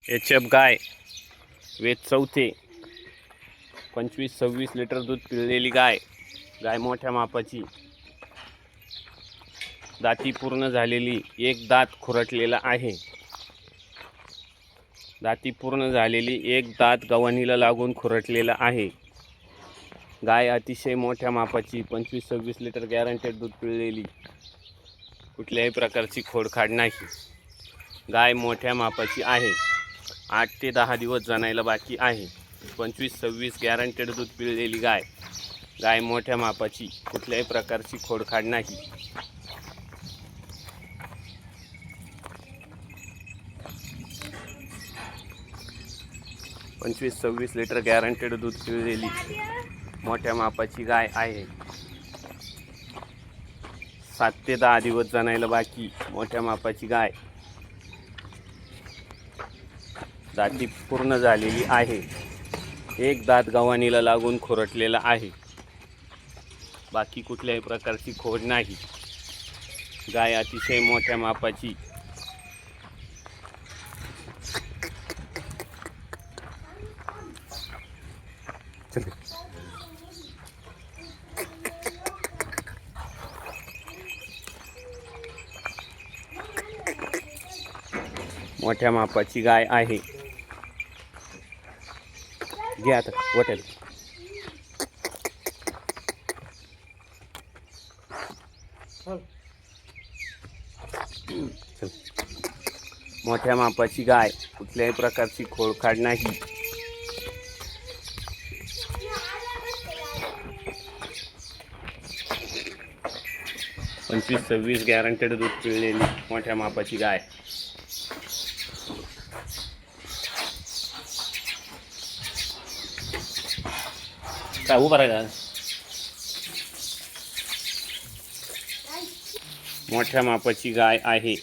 HF. गाय वेद चौथे 25-26 litre दूध पिळलेली गाय. गाय मोठ्या मापाची, दाती पूर्ण झालेली, एक दात खुरटलेला आहे. दाती पूर्ण झालेली, एक दात गव्हाणीला लागून खुरटलेला आहे. गाय अतिशय मोठ्या मापाची, 25-26 लिटर गॅरंटेड दूध पिळलेली, कुठल्याही प्रकारची खोडखाड नाही. गाय मोठ्या मापाची आहे. 8 ते 10 दिवस जनायला बाकी आहे. 25-26 गॅरंटेड दूध पिळलेली गाय. गाय मोठ्या मापाची, कुठल्याही प्रकारची खोडखाड नाही. पंचवीस 26 लिटर गॅरंटेड दूध पिळलेली मोठ्या मापाची गाय आहे. 7 ते 10 दिवस जनायला बाकी, मोठ्या मापाची गाय. दाती पूर्ण झालेली आहे. एक दात गव्हाणीला लागून खुरटलेला आहे. बाकी कुठल्याही प्रकारची खोड नाही. गाय अतिशय मोठ्या मापाची. मोठ्या मापाची गाय आहे. घ्या आता वटेल. मोठ्या मापाची गाय, कुठल्याही प्रकारची खोडखाड नाही. पंचवीस 26 गॅरंटेड दूध पिळलेली मोठ्या मापाची गाय. काय उभा राहिला? मोठ्या मापाची गाय आहे.